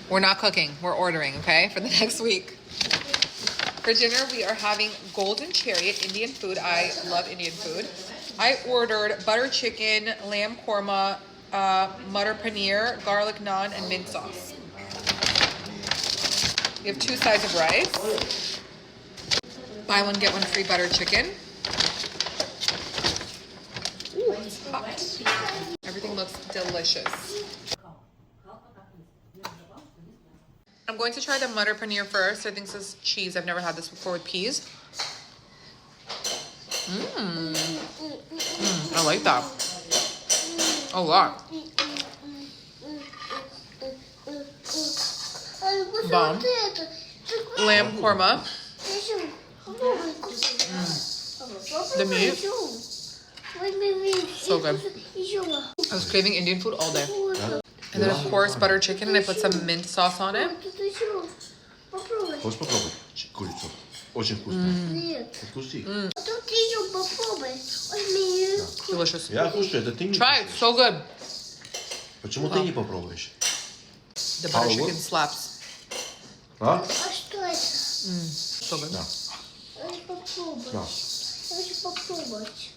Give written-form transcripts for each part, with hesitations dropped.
We're not cooking. We're ordering, okay, for the next week. For dinner, we are having Golden Chariot Indian food. I love Indian food. I ordered butter chicken, lamb korma, mutter paneer, garlic naan, and mint sauce. We have 2 sides of rice. Buy one, get one free butter chicken. Ooh, it's hot. Everything looks delicious. I'm going to try the mutter paneer first. I think this is cheese. I've never had this before with peas. I like that a lot. Bomb. Lamb korma. The meat. So good. I was craving Indian food all day. And then of course butter chicken, and I put some mint sauce on it. Хочешь попробовать курицу? Очень вкусно. Откуси. Delicious. Я кушаю, это ты не Try it, so good. Почему ты не попробуешь? The butter chicken slaps. А? Что это? So good. Да. Хочу попробовать. Да. Хочу попробовать.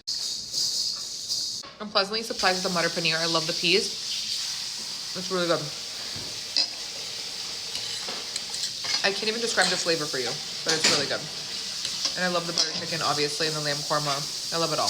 I'm pleasantly surprised with the mutter paneer. I love the peas. It's really good. I can't even describe the flavor for you, but it's really good. And I love the butter chicken, obviously, and the lamb korma. I love it all.